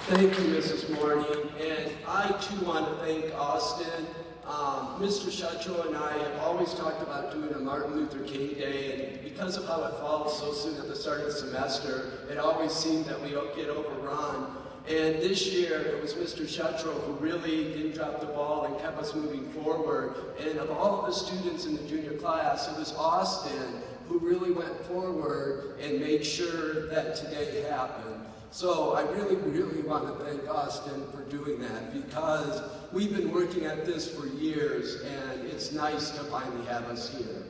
Thank you, Mrs. Morney, and I too want to thank Austin. Mr. Shutro and I have always talked about doing a Martin Luther King Day, and because of how it falls so soon at the start of the semester, it always seemed that we get overrun. And this year, it was Mr. Shutro who really didn't drop the ball and kept us moving forward. And of all of the students in the junior class, it was Austin who really went forward and made sure that today happened. So I really, really want to thank Austin for doing that, because we've been working at this for years, and it's nice to finally have us here.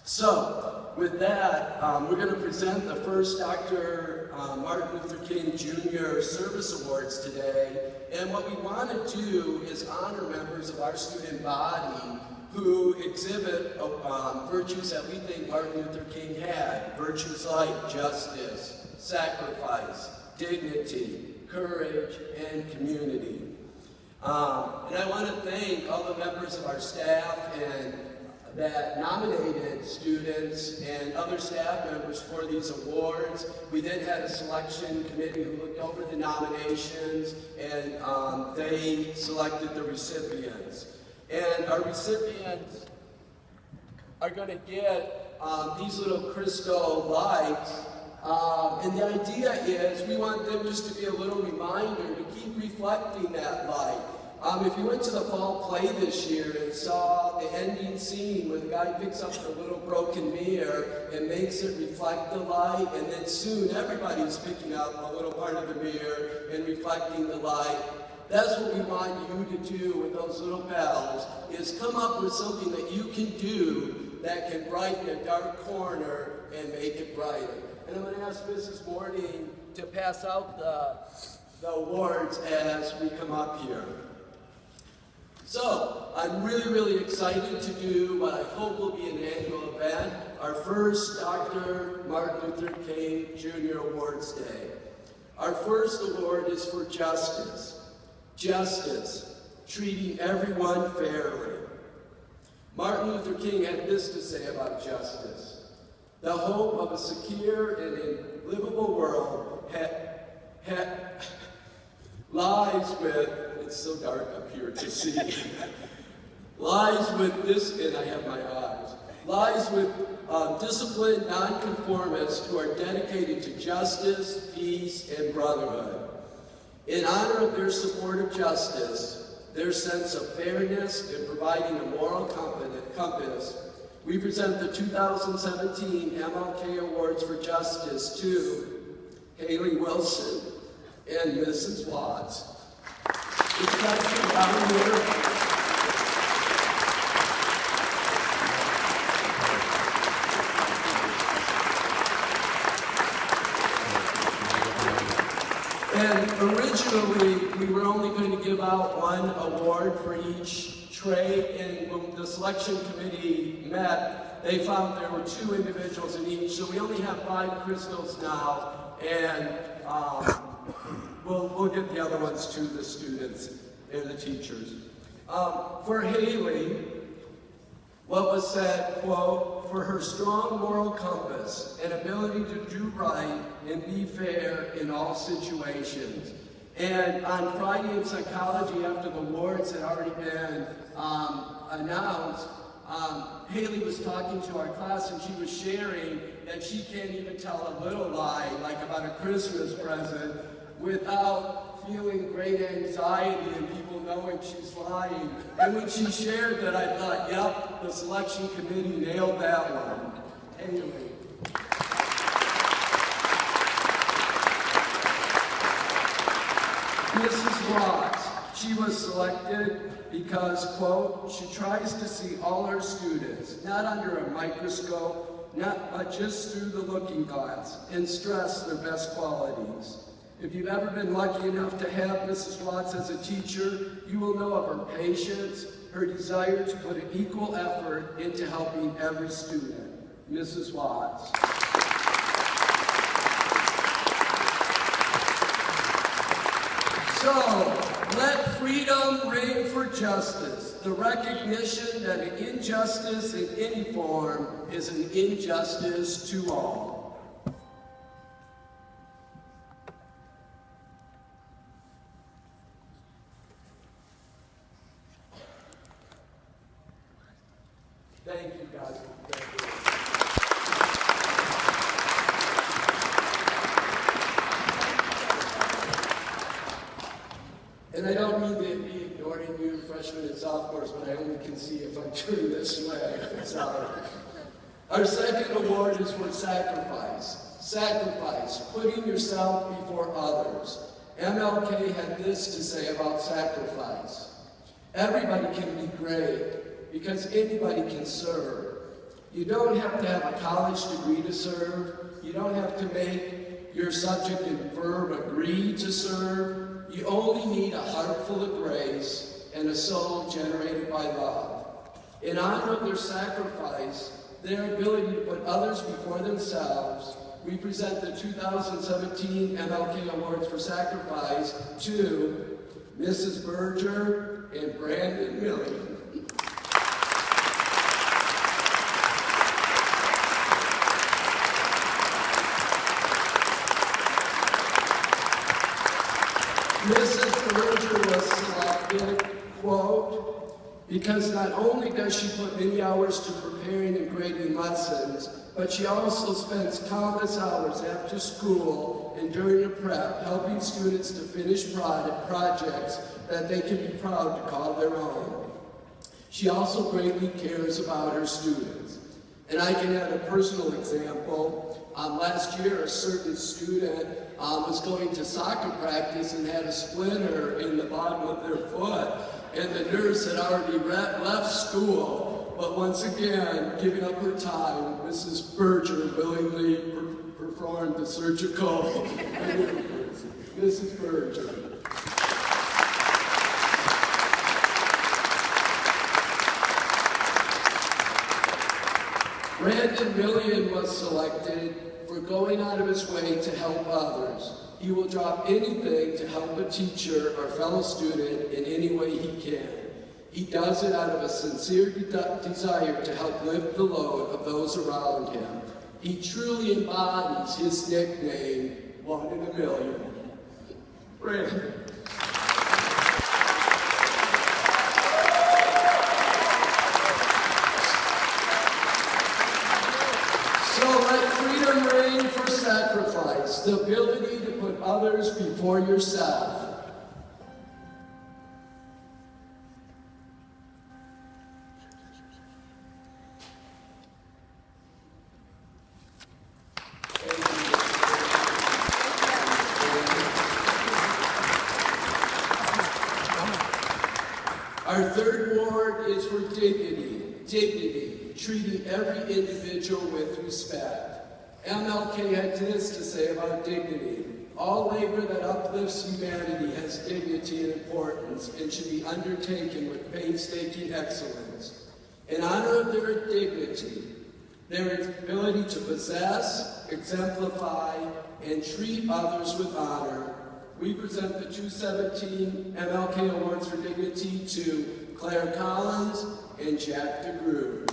So with that, we're going to present the first Dr. Martin Luther King Jr. Service Awards today. And what we want to do is honor members of our student body who exhibit virtues that we think Martin Luther King had. Virtues like justice, sacrifice, dignity, courage, and community. And I want to thank all the members of our staff and that nominated students and other staff members for these awards. We then had a selection committee who looked over the nominations, and they selected the recipients. And our recipients are going to get these little crystal lights. And the idea is we want them just to be a little reminder to keep reflecting that light. If you went to the fall play this year and saw the ending scene where the guy picks up the little broken mirror and makes it reflect the light, and then soon everybody's picking up a little part of the mirror and reflecting the light. That's what we want you to do with those little bells, is come up with something that you can do that can brighten a dark corner and make it brighter. And I'm going to ask Mrs. Morning to pass out the awards as we come up here. So, I'm really, really excited to do what I hope will be an annual event, our first Dr. Martin Luther King Jr. Awards Day. Our first award is for justice. Justice, treating everyone fairly. Martin Luther King had this to say about justice: the hope of a secure and livable world lies with, it's so dark up here to see, lies with this, and I have my eyes, lies with disciplined nonconformists who are dedicated to justice, peace, and brotherhood. In honor of their support of justice, their sense of fairness in providing a moral compass, we present the 2017 MLK Awards for Justice to Haley Wilson and Mrs. Watts. It's Dr. Robert. And originally, we were only going to give out one award for each tray, and when the selection committee met, they found there were 2 individuals in each, so we only have 5 crystals now, and we'll get the other ones to the students and the teachers. For Haley, what was said, quote, for her strong moral compass and ability to do right and be fair in all situations. And on Friday in psychology, after the awards had already been announced, Haley was talking to our class, and she was sharing that she can't even tell a little lie, like about a Christmas present, without feeling great anxiety and people knowing she's lying. And when she shared that, I thought, yep, the selection committee nailed that one. Anyway. Mrs. Watts, she was selected because, quote, she tries to see all her students, not under a microscope, but just through the looking glass, and stress their best qualities. If you've ever been lucky enough to have Mrs. Watts as a teacher, you will know of her patience, her desire to put an equal effort into helping every student. Mrs. Watts. So, let freedom ring for justice, the recognition that an injustice in any form is an injustice to all. Jack. Thank you. And I don't mean to be ignoring you freshmen and sophomores, but I only can see if I turn this way. Sorry. Our second award is for sacrifice. Sacrifice, putting yourself before others. MLK had this to say about sacrifice. Everybody can be great because anybody can serve. You don't have to have a college degree to serve. You don't have to make your subject and verb agree to serve. You only need a heart full of grace and a soul generated by love. In honor of their sacrifice, their ability to put others before themselves, we present the 2017 MLK Awards for Sacrifice to Mrs. Berger and Brandon Millian. Mrs. Berger was selected, quote, because not only does she put many hours to preparing and grading lessons, but she also spends countless hours after school and during the prep helping students to finish projects that they can be proud to call their own. She also greatly cares about her students. And I can add a personal example. Last year, a certain student was going to soccer practice and had a splinter in the bottom of their foot, and the nurse had already left school, but once again, giving up her time, Mrs. Berger willingly performed the surgical. Mrs. Berger. Brandon Millian was selected for going out of his way to help others. He will drop anything to help a teacher or fellow student in any way he can. He does it out of a sincere desire to help lift the load of those around him. He truly embodies his nickname, 1 in a million. Brandon. Sacrifice, the ability to put others before yourself. Our third award is for dignity. Dignity, treating every individual with respect. MLK had this to say about dignity. All labor that uplifts humanity has dignity and importance and should be undertaken with painstaking excellence. In honor of their dignity, their ability to possess, exemplify, and treat others with honor, we present the 2017 MLK Awards for Dignity to Claire Collins and Jack DeGroot.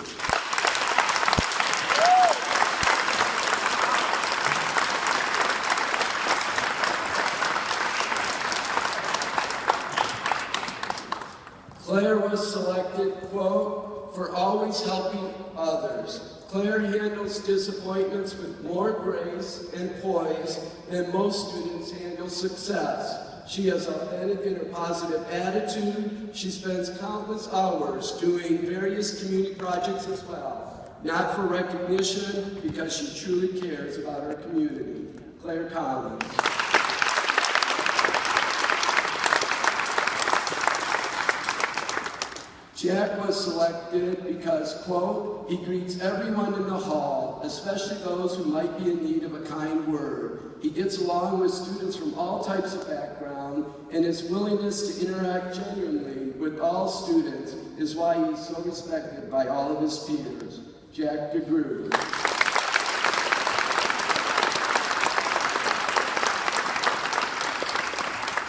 Claire was selected, quote, for always helping others. Claire handles disappointments with more grace and poise than most students handle success. She has authentic and a positive attitude. She spends countless hours doing various community projects as well, not for recognition, because she truly cares about her community. Claire Collins. Jack was selected because, quote, he greets everyone in the hall, especially those who might be in need of a kind word. He gets along with students from all types of background, and his willingness to interact genuinely with all students is why he's so respected by all of his peers. Jack DeGroot.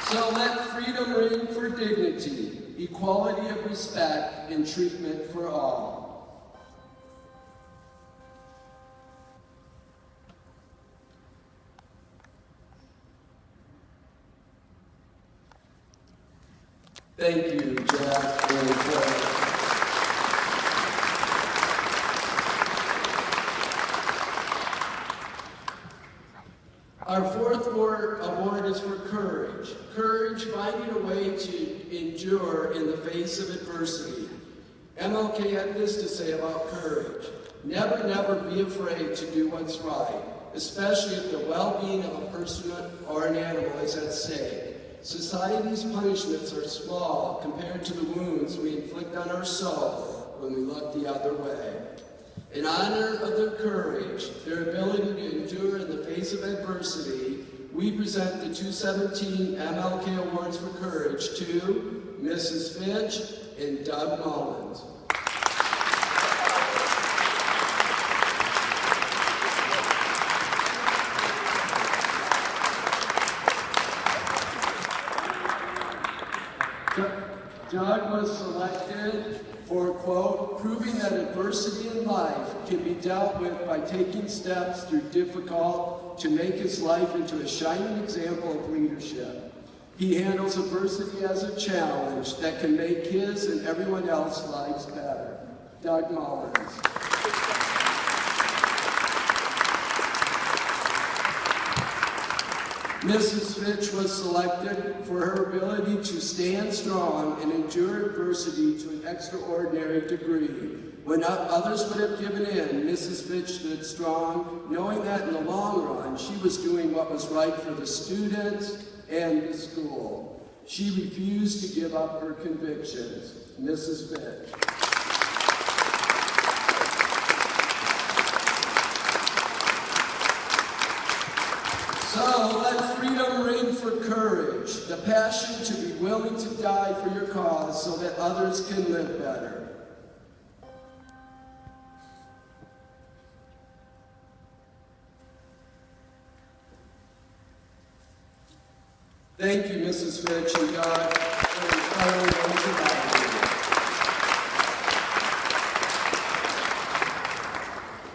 So let freedom ring for dignity, equality of respect, and treatment for all. Thank you, Jack and Claire. Our fourth award is for courage. Courage, finding a way to endure in the face of adversity. MLK had this to say about courage. Never, never be afraid to do what's right, especially if the well-being of a person or an animal is at stake. Society's punishments are small compared to the wounds we inflict on our soul when we look the other way. In honor of their courage, their ability to endure in the face of adversity, we present the 2017 MLK Awards for Courage to Mrs. Fitch and Doug Mullins. Doug was selected for, quote, proving that adversity in life can be dealt with by taking steps through difficult to make his life into a shining example of leadership. He handles adversity as a challenge that can make his and everyone else's lives better. Doug Mullins. Mrs. Fitch was selected for her ability to stand strong and endure adversity to an extraordinary degree. When others would have given in, Mrs. Fitch stood strong, knowing that in the long run, she was doing what was right for the students and the school. She refused to give up her convictions. Mrs. Fitch. So let freedom ring for courage, the passion to be willing to die for your cause so that others can live better. Thank you, Mrs. Fitch and Doug, for inspiring those about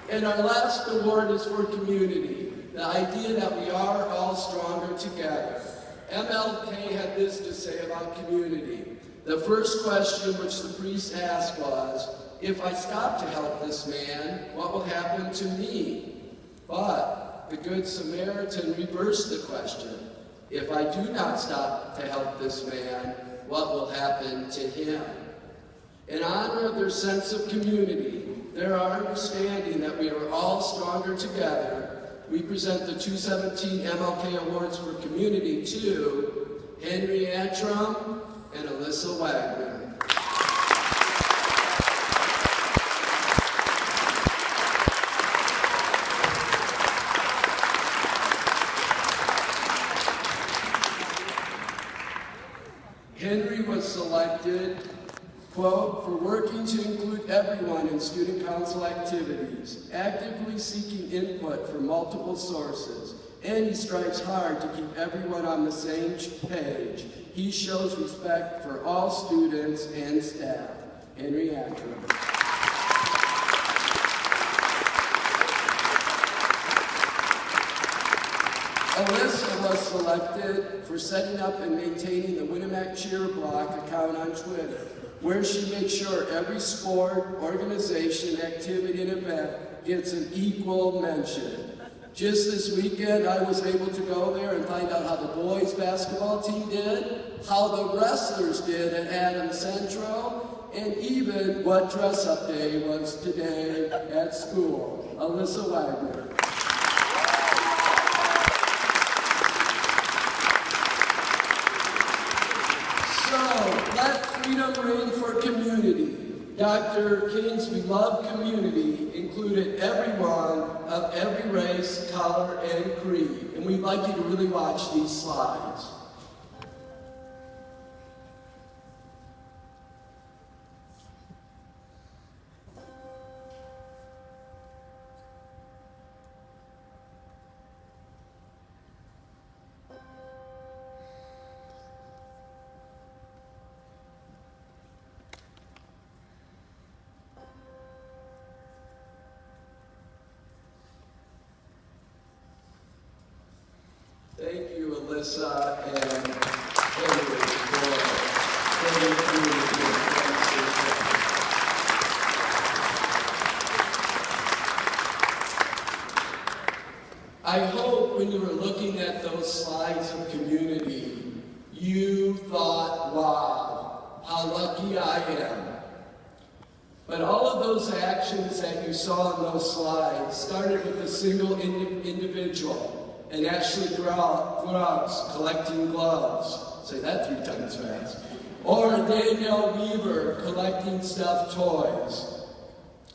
you. And our last award is for community. The idea that we are all stronger together. MLK had this to say about community. The first question which the priest asked was, if I stop to help this man, what will happen to me? But the Good Samaritan reversed the question. If I do not stop to help this man, what will happen to him? In honor of their sense of community, their understanding that we are all stronger together, we present the 2017 MLK Awards for Community to Henry Antrim and Alyssa Wagner. Henry was selected, quote, for working to include everyone in student council activities, actively seeking input from multiple sources, and he strives hard to keep everyone on the same page. He shows respect for all students and staff. Henry Antrim. Alyssa was selected for setting up and maintaining the Winnemac Cheer Block account on Twitter, where she makes sure every sport, organization, activity, and event gets an equal mention. Just this weekend, I was able to go there and find out how the boys' basketball team did, how the wrestlers did at Adams Central, and even what dress-up day was today at school. Alyssa Wagner. Let freedom ring for community. Dr. King's beloved community included everyone of every race, color, and creed. And we'd like you to really watch these slides. Thank you, Alyssa and Henry, I hope when you were looking at those slides of community, you thought, wow, how lucky I am. But all of those actions that you saw in those slides started with a single individual, and Ashley Grubbs collecting gloves. Say that 3 times fast. Or Danielle Weaver collecting stuffed toys.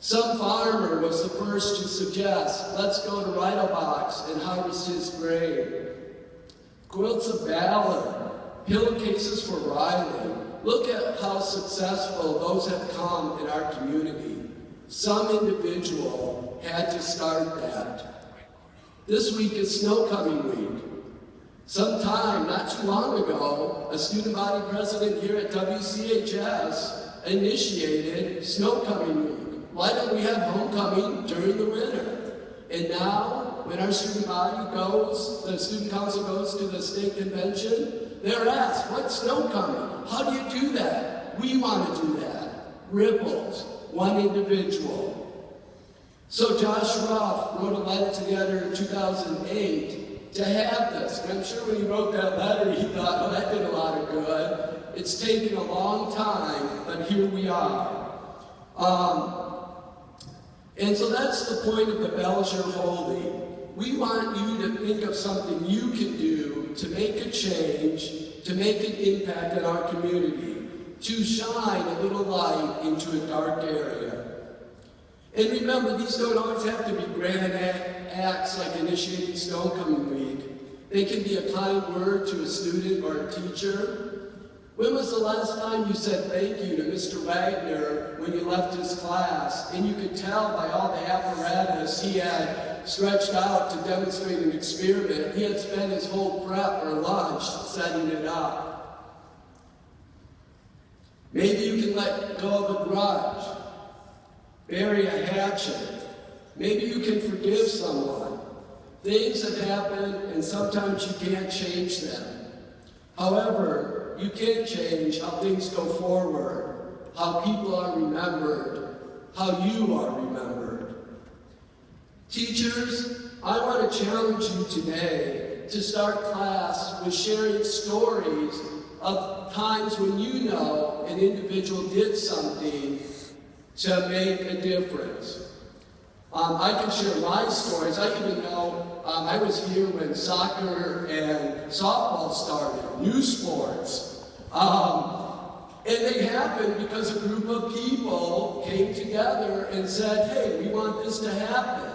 Some farmer was the first to suggest, let's go to Rhinobox and harvest his grain. Quilts of Ballard, pillowcases for Riley. Look at how successful those have come in our community. Some individual had to start that. This week is snow coming week. Sometime, not too long ago, a student body president here at WCHS initiated snow coming week. Why don't we have homecoming during the winter? And now, when our student body goes, the student council goes to the state convention, they're asked, what's snow coming? How do you do that? We want to do that. Ripples, one individual. So Josh Ruff wrote a letter together in 2008 to have this. And I'm sure when he wrote that letter, he thought, oh, that did a lot of good. It's taken a long time, but here we are. And so that's the point of the bells you're holding. We want you to think of something you can do to make a change, to make an impact in our community, to shine a little light into a dark area. And remember, these don't always have to be grand acts like initiating Stonecoming Week. They can be a kind word to a student or a teacher. When was the last time you said thank you to Mr. Wagner when you left his class, and you could tell by all the apparatus he had stretched out to demonstrate an experiment, he had spent his whole prep or lunch setting it up. Maybe you can let go of a grudge, bury a hatchet. Maybe you can forgive someone. Things have happened, and sometimes you can't change them. However, you can change how things go forward, how people are remembered, how you are remembered. Teachers, I want to challenge you today to start class with sharing stories of times when you know an individual did something to make a difference. I can share my stories. I even know I was here when soccer and softball started, new sports. And they happened because a group of people came together and said, hey, we want this to happen.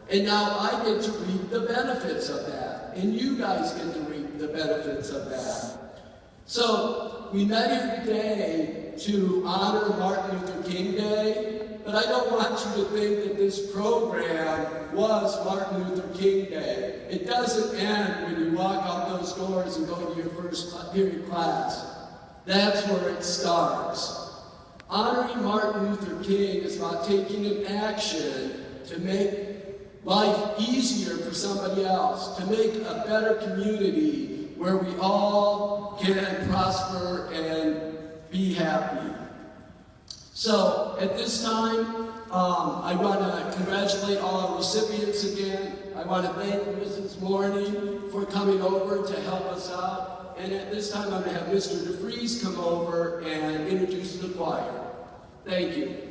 And now I get to reap the benefits of that. And you guys get to reap the benefits of that. So we met here today to honor Martin Luther King Day. But I don't want you to think that this program was Martin Luther King Day. It doesn't end when you walk out those doors and go to your first period class. That's where it starts. Honoring Martin Luther King is about taking an action to make life easier for somebody else, to make a better community where we all can prosper and be happy. So at this time, I want to congratulate all our recipients again. I want to thank Mrs. Morning for coming over to help us out. And at this time, I'm going to have Mr. DeFries come over and introduce the choir. Thank you.